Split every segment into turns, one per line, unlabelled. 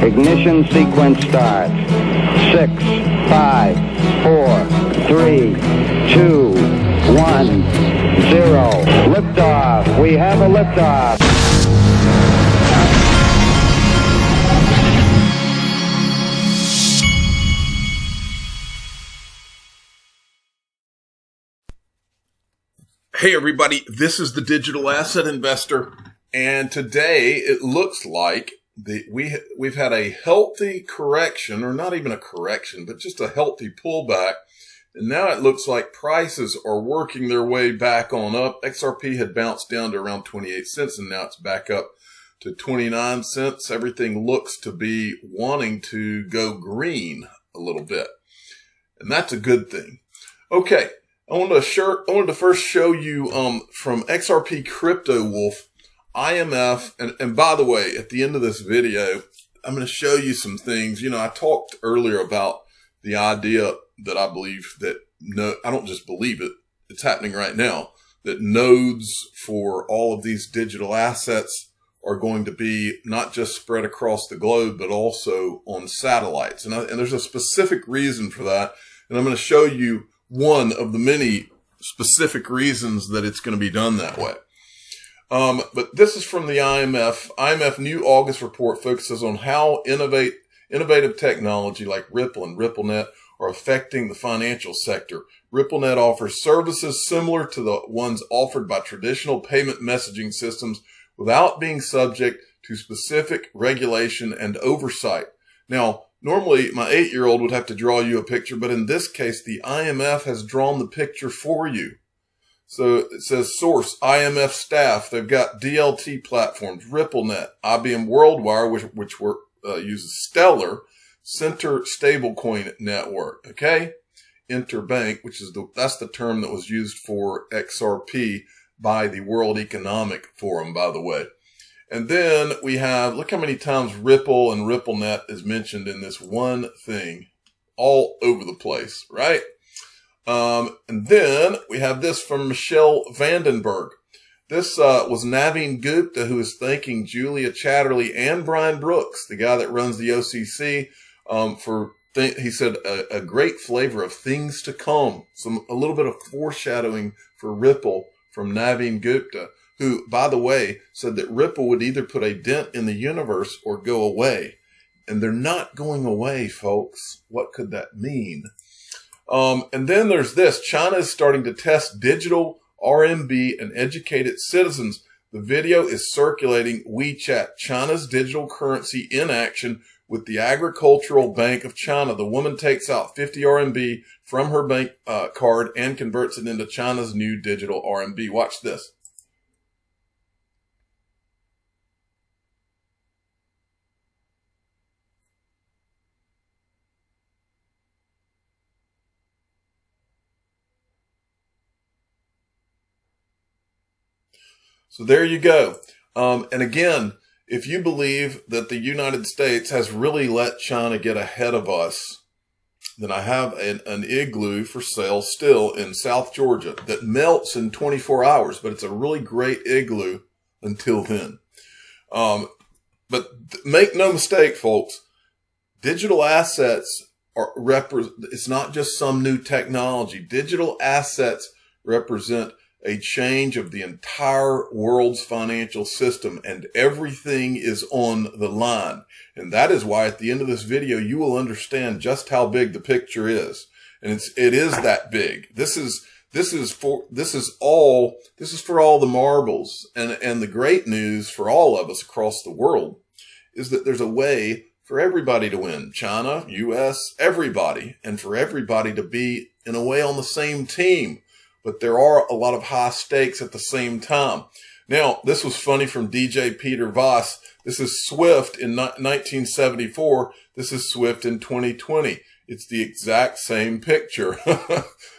Ignition sequence starts. 6, 5, 4, 3, 2, 1, 0. Liftoff. We have a liftoff.
Hey everybody, this is the Digital Asset Investor, and today it looks like we've had a healthy correction, or not even a correction, but just a healthy pullback, and now it looks like prices are working their way back on up. XRP had bounced down to around 28 cents, and now it's back up to 29 cents. Everything looks to be wanting to go green a little bit, and that's a good thing. Okay. I wanted to first show you from XRP Crypto Wolf, IMF, and by the way, at the end of this video, I'm going to show you some things. You know, I talked earlier about the idea that I believe that I don't just believe it, it's happening right now, that nodes for all of these digital assets are going to be not just spread across the globe, but also on satellites. And there's a specific reason for that. And I'm going to show you one of the many specific reasons that it's going to be done that way. But this is from the IMF. IMF new August report focuses on how innovative technology like Ripple and RippleNet are affecting the financial sector. RippleNet offers services similar to the ones offered by traditional payment messaging systems without being subject to specific regulation and oversight. Now, normally, my 8-year-old would have to draw you a picture, but in this case, the IMF has drawn the picture for you. So it says source, IMF staff. They've got DLT platforms, RippleNet, IBM WorldWire, which uses Stellar, Center Stablecoin Network, okay? Interbank, that's the term that was used for XRP by the World Economic Forum, by the way. And then we have, look how many times Ripple and RippleNet is mentioned in this one thing, all over the place, right? And then we have this from Michelle Vandenberg. This was Naveen Gupta, who is thanking Julia Chatterley and Brian Brooks, the guy that runs the OCC, he said, a great flavor of things to come. A little bit of foreshadowing for Ripple from Naveen Gupta, who, by the way, said that Ripple would either put a dent in the universe or go away. And they're not going away, folks. What could that mean? And then there's this. China is starting to test digital RMB and educate its citizens. The video is circulating WeChat, China's digital currency in action with the Agricultural Bank of China. The woman takes out 50 RMB from her bank card and converts it into China's new digital RMB. Watch this. So there you go. And again, if you believe that the United States has really let China get ahead of us, then I have an igloo for sale still in South Georgia that melts in 24 hours, but it's a really great igloo until then. But make no mistake, folks, digital assets it's not just some new technology. Digital assets represent a change of the entire world's financial system, and everything is on the line. And that is why at the end of this video, you will understand just how big the picture is. And it is that big. This is for all the marbles. And the great news for all of us across the world is that there's a way for everybody to win. China, US, everybody, and for everybody to be in a way on the same team. But there are a lot of high stakes at the same time. Now, this was funny from DJ Peter Voss. This is Swift in 1974. This is Swift in 2020. It's the exact same picture,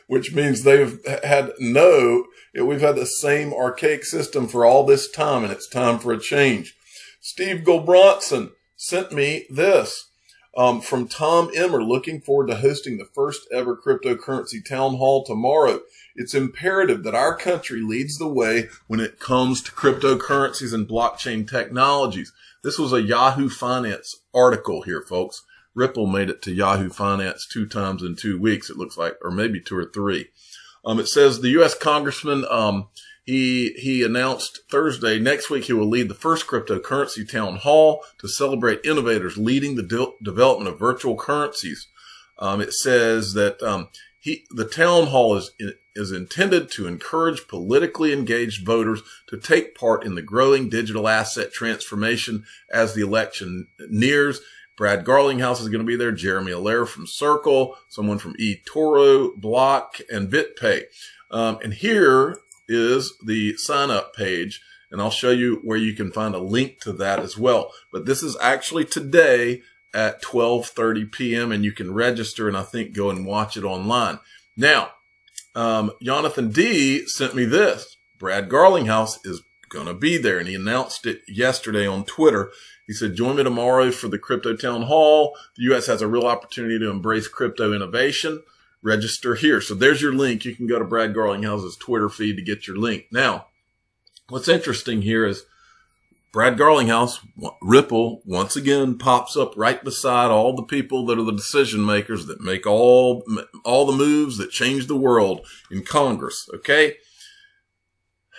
which means we've had the same archaic system for all this time, and it's time for a change. Steve Gulbranson sent me this. From Tom Emmer, looking forward to hosting the first ever cryptocurrency town hall tomorrow. It's imperative that our country leads the way when it comes to cryptocurrencies and blockchain technologies. This was a Yahoo Finance article here, folks. Ripple made it to Yahoo Finance 2 times in 2 weeks, it looks like, or maybe 2 or 3. It says the U.S. Congressman, he announced Thursday next week he will lead the first cryptocurrency town hall to celebrate innovators leading the development of virtual currencies. It says that the town hall is intended to encourage politically engaged voters to take part in the growing digital asset transformation as the election nears. Brad Garlinghouse is going to be there, Jeremy Allaire from Circle, someone from eToro, Block, and BitPay. And here is the sign-up page, and I'll show you where you can find a link to that as well. But this is actually today at 12:30 p.m., and you can register and I think go and watch it online. Now, Jonathan D. sent me this. Brad Garlinghouse is going to be there, and he announced it yesterday on Twitter. He said, join me tomorrow for the Crypto Town Hall. The U.S. has a real opportunity to embrace crypto innovation. Register here. So there's your link. You can go to Brad Garlinghouse's Twitter feed to get your link. Now, what's interesting here is Brad Garlinghouse, Ripple, once again pops up right beside all the people that are the decision makers that make all the moves that change the world in Congress. Okay?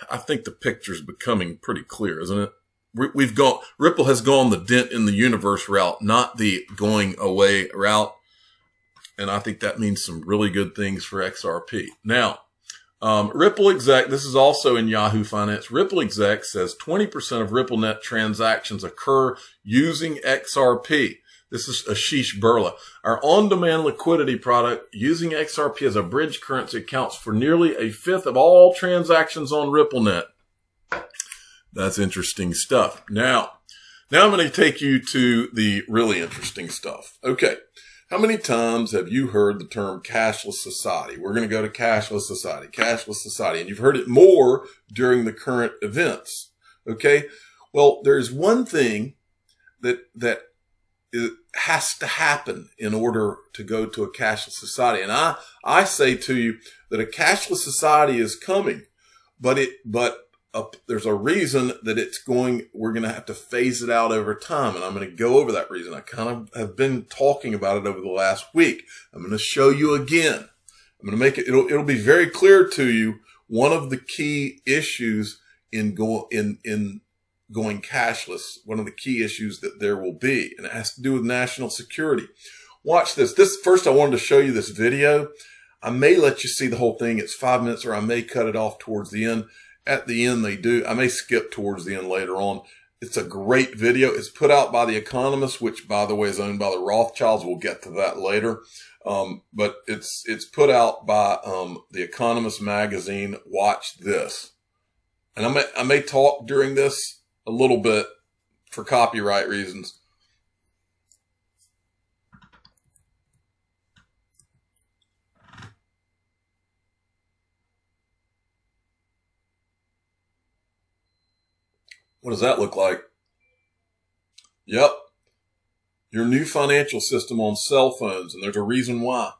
I think the picture's becoming pretty clear, isn't it? Ripple has gone the dent in the universe route, not the going away route. And I think that means some really good things for XRP. Now, Ripple exec, this is also in Yahoo Finance. Ripple exec says 20% of RippleNet transactions occur using XRP. This is Ashish Burla. Our on-demand liquidity product using XRP as a bridge currency accounts for nearly a fifth of all transactions on RippleNet. That's interesting stuff. Now I'm going to take you to the really interesting stuff. Okay. How many times have you heard the term cashless society? We're going to go to cashless society. And you've heard it more during the current events. Okay. Well, there's one thing that has to happen in order to go to a cashless society. And I say to you that a cashless society is coming, but there's a reason that we're going to have to phase it out over time. And I'm going to go over that reason. I kind of have been talking about it over the last week. I'm going to show you again. I'm going to make it'll be very clear to you. One of the key issues in going cashless, one of the key issues that there will be, and it has to do with national security. Watch this. First, I wanted to show you this video. I may let you see the whole thing. It's 5 minutes, or I may cut it off towards the end. At the end, they do. I may skip towards the end later on. It's a great video. It's put out by The Economist, which, by the way, is owned by the Rothschilds. We'll get to that later. But it's put out by The Economist magazine. Watch this. And I may talk during this a little bit for copyright reasons. What does that look like? Yep. Your new financial system on cell phones, and there's a reason why.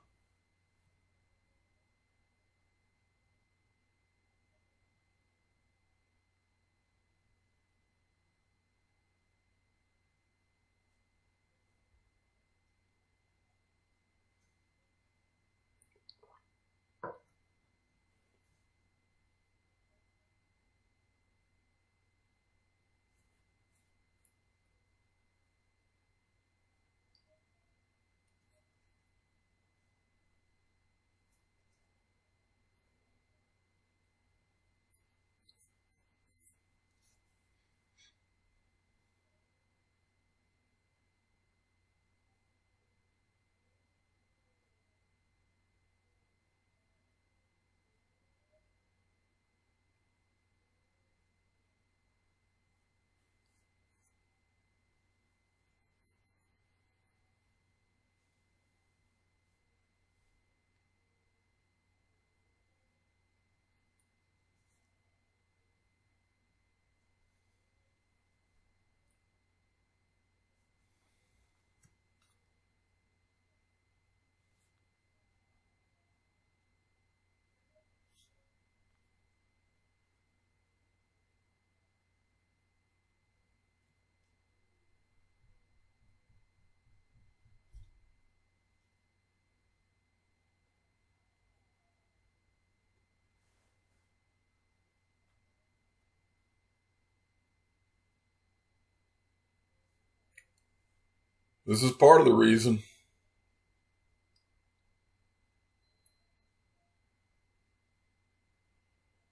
This is part of the reason.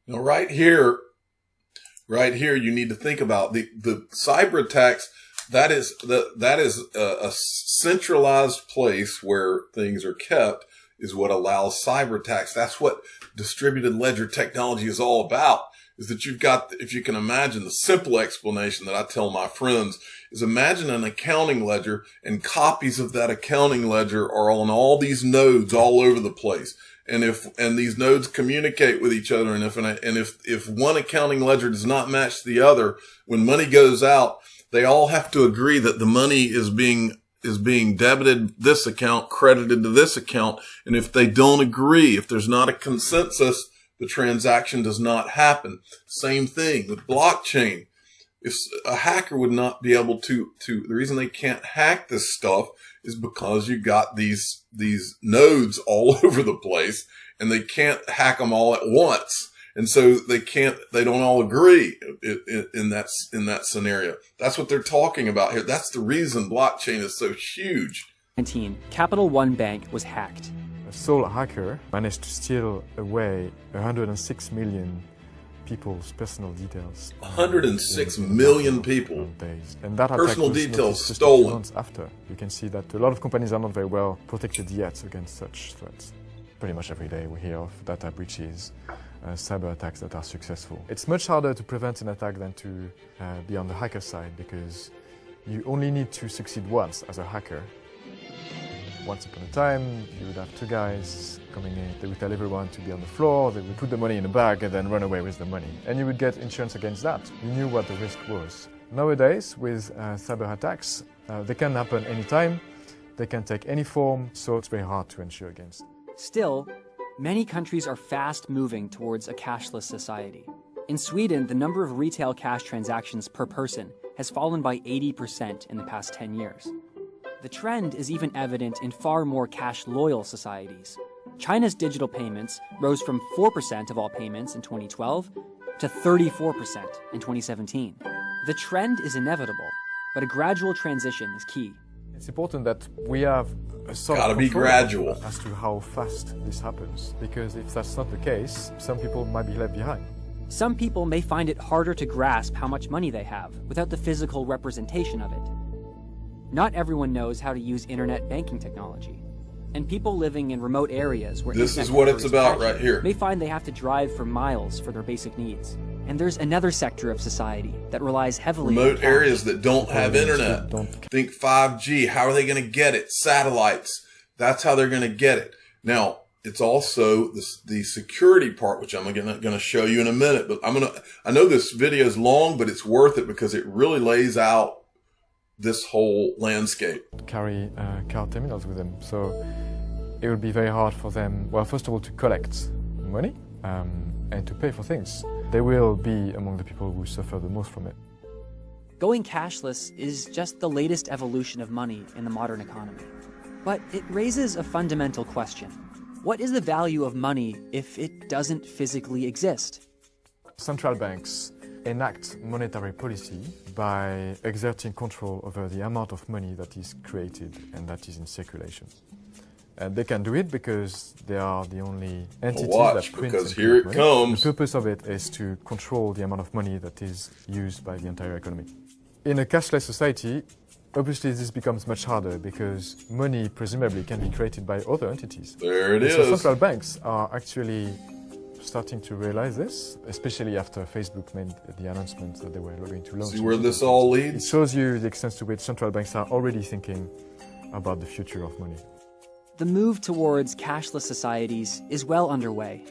Now, right here, you need to think about the cyber attacks. That is a centralized place where things are kept is what allows cyber attacks. That's what distributed ledger technology is all about. Is that you've got, if you can imagine, the simple explanation that I tell my friends is imagine an accounting ledger and copies of that accounting ledger are on all these nodes all over the place. And these nodes communicate with each other, and if one accounting ledger does not match the other, when money goes out, they all have to agree that the money is being debited this account, credited to this account. And if they don't agree, if there's not a consensus, the transaction does not happen. Same thing with blockchain. If a hacker would not be able to, the reason they can't hack this stuff is because you've got these nodes all over the place, and they can't hack them all at once. And so they don't all agree in that scenario. That's what they're talking about here. That's the reason blockchain is so huge.
Capital One Bank was hacked.
A sole hacker managed to steal away 106 million people's personal details.
106 million people.
Days. And that
personal details stolen.
Months after, you can see that a lot of companies are not very well protected yet against such threats. Pretty much every day we hear of data breaches, cyber attacks that are successful. It's much harder to prevent an attack than to be on the hacker side, because you only need to succeed once as a hacker. Once upon a time, you would have two guys coming in. They would tell everyone to be on the floor, they would put the money in a bag and then run away with the money. And you would get insurance against that. You knew what the risk was. Nowadays, with cyber attacks, they can happen anytime, they can take any form, so it's very hard to insure against.
Still, many countries are fast moving towards a cashless society. In Sweden, the number of retail cash transactions per person has fallen by 80% in the past 10 years. The trend is even evident in far more cash-loyal societies. China's digital payments rose from 4% of all payments in 2012 to 34% in 2017. The trend is inevitable, but a gradual transition is key.
It's important that we have a sort
of gradual
as to how fast this happens, because if that's not the case, some people might be left behind.
Some people may find it harder to grasp how much money they have without the physical representation of it. Not everyone knows how to use internet banking technology. And people living in remote areas where
this is what it's about right here
may find they have to drive for miles for their basic needs. And there's another sector of society that relies heavily on
remote areas that don't have internet. Think 5G. How are they going to get it? Satellites. That's how they're going to get it. Now, it's also the security part, which I'm going to show you in a minute. But I know this video is long, but it's worth it because it really lays out this whole landscape.
Carry card terminals with them, so it would be very hard for them, well, first of all, to collect money and to pay for things. They will be among the people who suffer the most from it.
Going cashless is just the latest evolution of money in the modern economy. But it raises a fundamental question. What is the value of money if it doesn't physically exist?
Central banks enact monetary policy by exerting control over the amount of money that is created and that is in circulation. And they can do it because they are the only entities that print
because here it comes.
The purpose of it is to control the amount of money that is used by the entire economy. In a cashless society, obviously this becomes much harder because money presumably can be created by other entities.
There it is.
So central banks are actually starting to realize this, especially after Facebook made the announcement that they were going to launch.
See where this all leads?
It shows you the extent to which central banks are already thinking about the future of money.
The move towards cashless societies is well underway.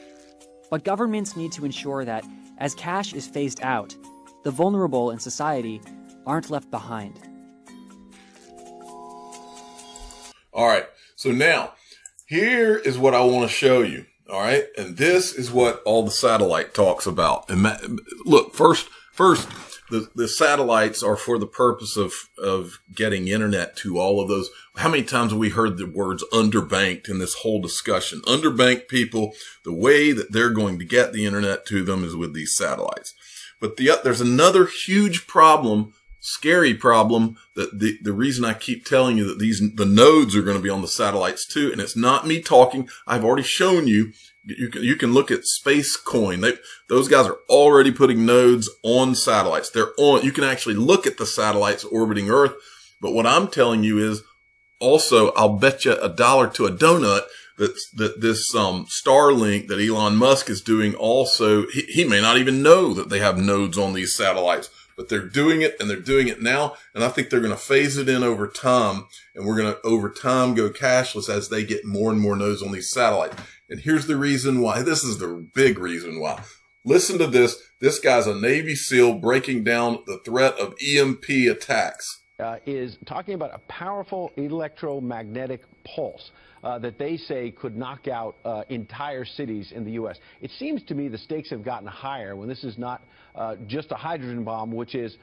But governments need to ensure that, as cash is phased out, the vulnerable in society aren't left behind.
All right, so now, here is what I want to show you. All right. And this is what all the satellite talks about. And look, first, the satellites are for the purpose of getting internet to all of those. How many times have we heard the words underbanked in this whole discussion? Underbanked people, the way that they're going to get the internet to them is with these satellites. But there's another huge problem scary problem that the reason I keep telling you that the nodes are going to be on the satellites too. And it's not me talking. I've already shown you. You can look at Space Coin. Those guys are already putting nodes on satellites. You can actually look at the satellites orbiting Earth. But what I'm telling you is also, I'll bet you $1 to a donut that this Starlink that Elon Musk is doing also, he may not even know that they have nodes on these satellites, but they're doing it, and they're doing it now. And I think they're going to phase it in over time, and we're going to over time go cashless as they get more and more nodes on these satellites. And here's the reason why. This is the big reason why. Listen to this. This guy's a Navy SEAL breaking down the threat of EMP attacks.
Is talking about a powerful electromagnetic pulse that they say could knock out entire cities in the U.S. It seems to me the stakes have gotten higher when this is not just a hydrogen bomb, which is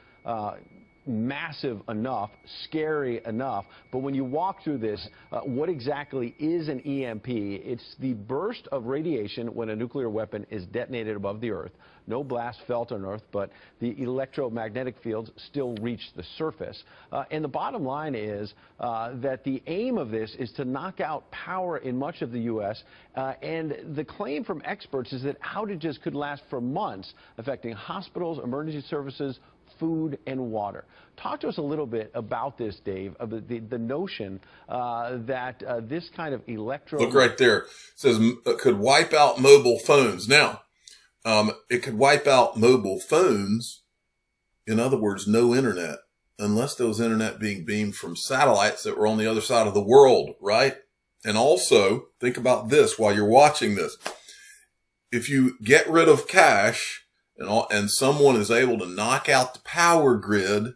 massive enough, scary enough. But when you walk through this, what exactly is an EMP? It's the burst of radiation when a nuclear weapon is detonated above the Earth. No blast felt on Earth, but the electromagnetic fields still reach the surface. And the bottom line is that the aim of this is to knock out power in much of the U.S. And the claim from experts is that outages could last for months, affecting hospitals, emergency services, food, and water. Talk to us a little bit about this, Dave, of the notion that this kind of
Look right there. It says it could wipe out mobile phones. Now, it could wipe out mobile phones. In other words, no internet, unless there was internet being beamed from satellites that were on the other side of the world, right? And also, think about this while you're watching this. If you get rid of cash and someone is able to knock out the power grid,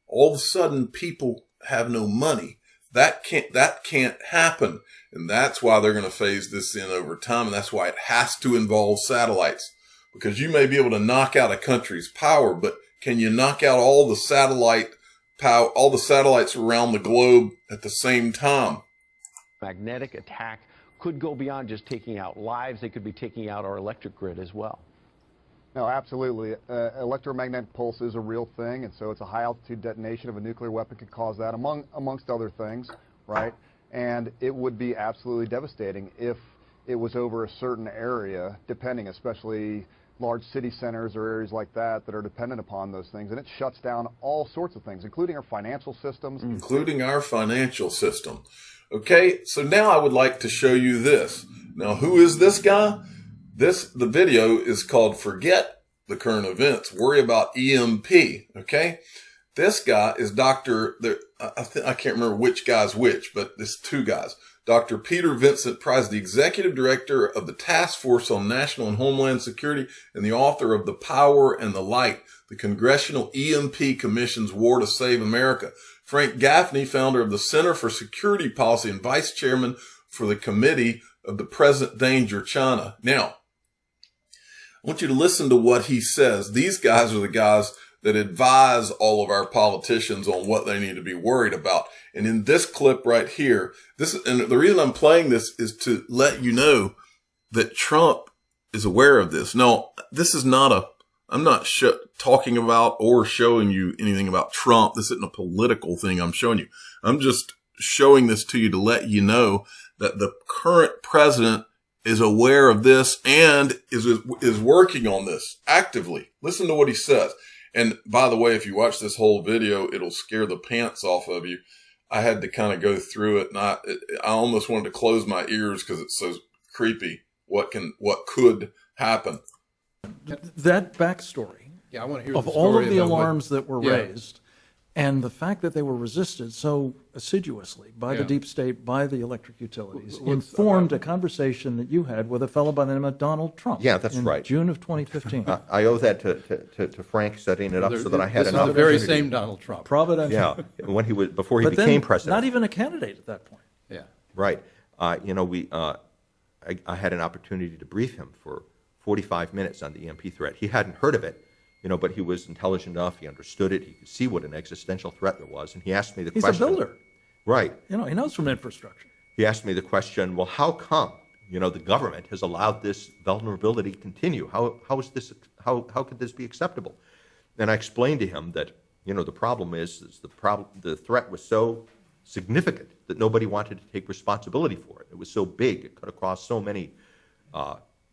all of a sudden people have no money. That can't happen. And that's why they're going to phase this in over time. And that's why it has to involve satellites, because you may be able to knock out a country's power, but can you knock out all the satellite power, all the satellites around the globe at the same time?
Magnetic attack could go beyond just taking out lives. They could be taking out our electric grid as well.
No, absolutely. Electromagnetic pulse is a real thing, and so it's a high-altitude detonation of a nuclear weapon could cause that, amongst other things, right? And it would be absolutely devastating if it was over a certain area, depending, especially large city centers or areas like that are dependent upon those things. And it shuts down all sorts of things, including our financial systems.
Including our financial system. Okay, so now I would like to show you this. Now, who is this guy? The video is called Forget the Current Events, Worry About EMP, okay? This guy is I can't remember which guy's which, but there's two guys. Dr. Peter Vincent Price, the executive director of the Task Force on National and Homeland Security and the author of The Power and the Light, the Congressional EMP Commission's War to Save America. Frank Gaffney, founder of the Center for Security Policy and vice chairman for the Committee of the Present Danger, China. Now, I want you to listen to what he says. These guys are the guys that advise all of our politicians on what they need to be worried about. And in this clip right here, and the reason I'm playing this is to let you know that Trump is aware of this. No, this is not I'm not talking about or showing you anything about Trump. This isn't a political thing I'm showing you. I'm just showing this to you to let you know that the current president is aware of this and is working on this actively. Listen to what he says. And by the way, if you watch this whole video, it'll scare the pants off of you. I had to kind of go through it, and I almost wanted to close my ears because it's so creepy. What could happen?
That backstory,
I want to hear
of
the
all
story
of the
about
alarms that were raised, and the fact that they were resisted so assiduously by the deep state, by the electric utilities, informed a conversation that you had with a fellow by the name of Donald Trump.
Yeah, that's right.
In June of 2015.
I owe that to Frank setting it up so that I had an
the
opportunity.
very same Donald Trump.
Providential.
Yeah, when before he
But
became
then,
president.
not even a candidate at that point.
Yeah.
Right. I had an opportunity to brief him for 45 minutes on the EMP threat. He hadn't heard of it, but he was intelligent enough. He understood it. He could see what an existential threat there was. And he asked me the question.
He's a builder.
Right.
He knows from infrastructure.
He asked me the question, well, how come, the government has allowed this vulnerability to continue? How could this be acceptable? And I explained to him that the problem is the threat was so significant that nobody wanted to take responsibility for it. It was so big, it cut across so many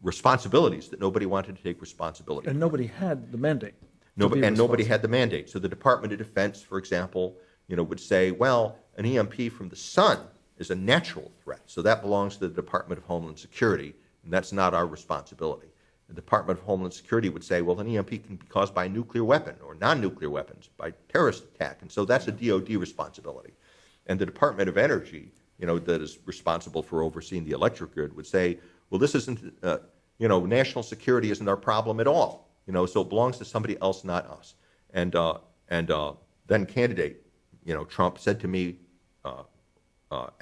responsibilities that nobody wanted to take responsibility.
And nobody had the mandate.
Nobody had the mandate. So the Department of Defense, for example, would say, well, an EMP from the sun is a natural threat, so that belongs to the Department of Homeland Security, and that's not our responsibility. The Department of Homeland Security would say, well, an EMP can be caused by a nuclear weapon or non-nuclear weapons, by terrorist attack, and so that's a DoD responsibility. And the Department of Energy, that is responsible for overseeing the electric grid, would say, well, this isn't, national security isn't our problem at all, so it belongs to somebody else, not us. And then candidate, Trump said to me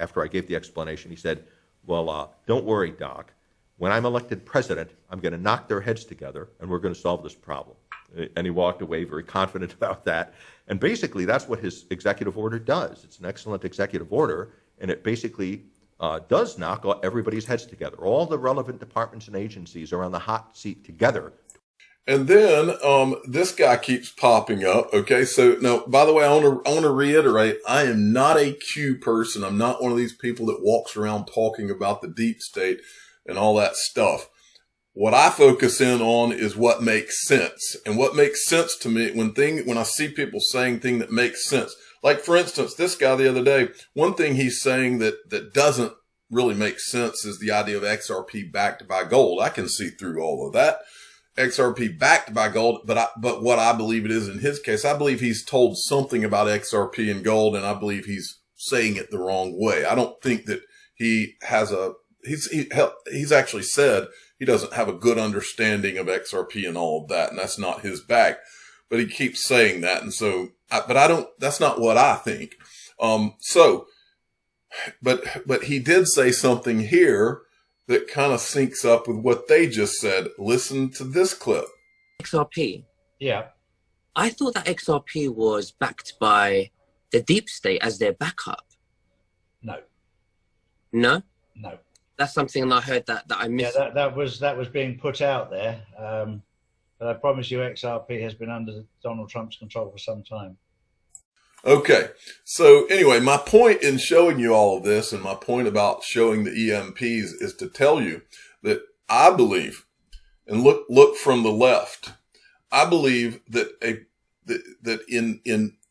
after I gave the explanation, he said, well, don't worry, Doc. When I'm elected president, I'm going to knock their heads together, and we're going to solve this problem. And he walked away very confident about that. And basically, that's what his executive order does. It's an excellent executive order, and it basically does knock everybody's heads together. All the relevant departments and agencies are on the hot seat together.
And then this guy keeps popping up. Okay, so now, by the way, I want to reiterate, I am not a Q person. I'm not one of these people that walks around talking about the deep state and all that stuff. What I focus in on is what makes sense. And what makes sense to me when I see people saying things that make sense. Like, for instance, this guy the other day, one thing he's saying that doesn't really make sense is the idea of XRP backed by gold. I can see through all of that. XRP backed by gold, but what I believe it is in his case, I believe he's told something about XRP and gold, and I believe he's saying it the wrong way. I don't think that he has he's actually said he doesn't have a good understanding of XRP and all of that, and that's not his bag. But he keeps saying that, and so, that's not what I think. But he did say something here that kind of syncs up with what they just said. Listen to this clip.
XRP.
Yeah.
I thought that XRP was backed by the deep state as their backup.
No.
No?
No.
That's something I heard that I missed.
Yeah, that was being put out there. But I promise you XRP has been under Donald Trump's control for some time.
Okay. So anyway, my point in showing you all of this and my point about showing the EMPs is to tell you that I believe, and look from the left, I believe that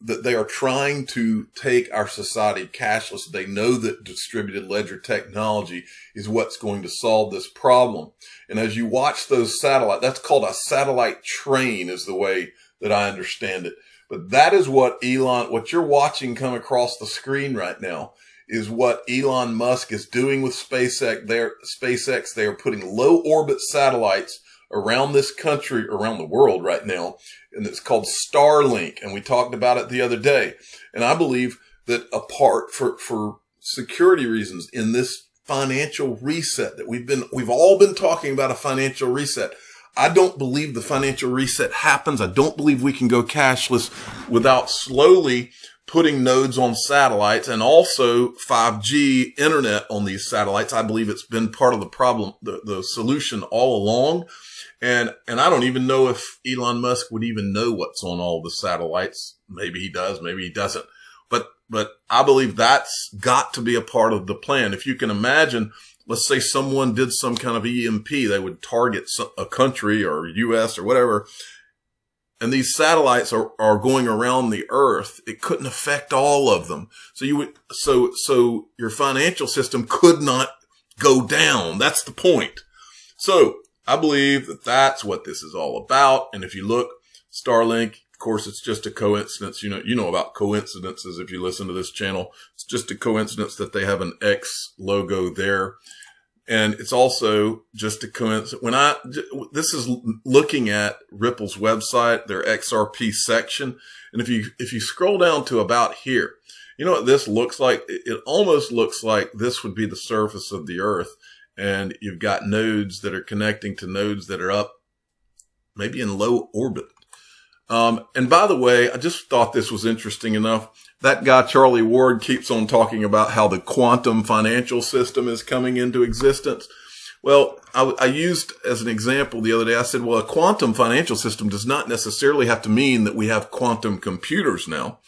that they are trying to take our society cashless. They know that distributed ledger technology is what's going to solve this problem. And as you watch those that's called a satellite train is the way that I understand it. But that is what what you're watching come across the screen right now is what Elon Musk is doing with SpaceX. They are putting low orbit satellites around this country, around the world right now. And it's called Starlink. And we talked about it the other day. And I believe that apart for security reasons in this financial reset that we've all been talking about, a financial reset. I don't believe the financial reset happens. I don't believe we can go cashless without slowly putting nodes on satellites and also 5G internet on these satellites. I believe it's been part of the problem, the solution all along. And I don't even know if Elon Musk would even know what's on all the satellites. Maybe he does, maybe he doesn't. But I believe that's got to be a part of the plan. If you can imagine, let's say someone did some kind of EMP, they would target a country or US or whatever, and these satellites are going around the earth. It couldn't affect all of them. So your financial system could not go down. That's the point. So I believe that that's what this is all about. And if you look, Starlink, of course, it's just a coincidence. You know about coincidences if you listen to this channel. It's just a coincidence that they have an X logo there. And it's also just a coincidence. This is looking at Ripple's website, their XRP section. And if you scroll down to about here, you know what this looks like? It almost looks like this would be the surface of the earth. And you've got nodes that are connecting to nodes that are up maybe in low orbit. And by the way, I just thought this was interesting enough. That guy, Charlie Ward, keeps on talking about how the quantum financial system is coming into existence. Well, I used as an example the other day, I said, well, a quantum financial system does not necessarily have to mean that we have quantum computers now.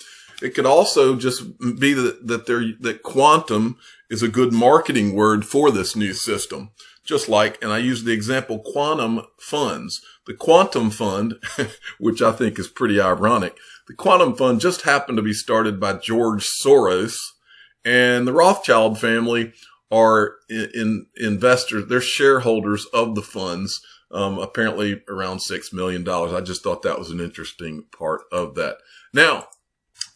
It could also just be that quantum is a good marketing word for this new system. Just like, and I used the example quantum funds. The quantum fund, which I think is pretty ironic, the quantum fund just happened to be started by George Soros, and the Rothschild family are investors. They're shareholders of the funds, apparently around $6 million. I just thought that was an interesting part of that. Now,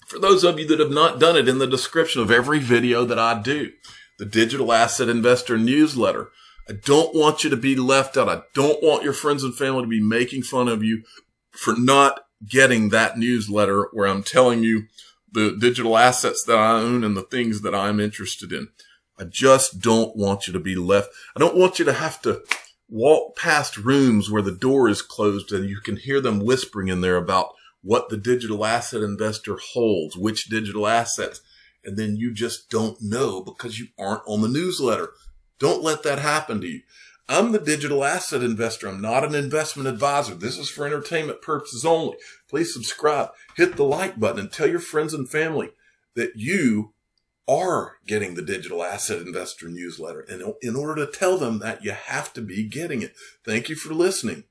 for those of you that have not done it, in the description of every video that I do, the Digital Asset Investor newsletter, I don't want you to be left out. I don't want your friends and family to be making fun of you for not getting that newsletter where I'm telling you the digital assets that I own and the things that I'm interested in. I just don't want you to be left. I don't want you to have to walk past rooms where the door is closed and you can hear them whispering in there about what the digital asset investor holds, which digital assets, and then you just don't know because you aren't on the newsletter. Don't let that happen to you. I'm the digital asset investor. I'm not an investment advisor. This is for entertainment purposes only. Please subscribe, hit the like button, and tell your friends and family that you are getting the Digital Asset Investor newsletter. And in order to tell them that, you have to be getting it. Thank you for listening.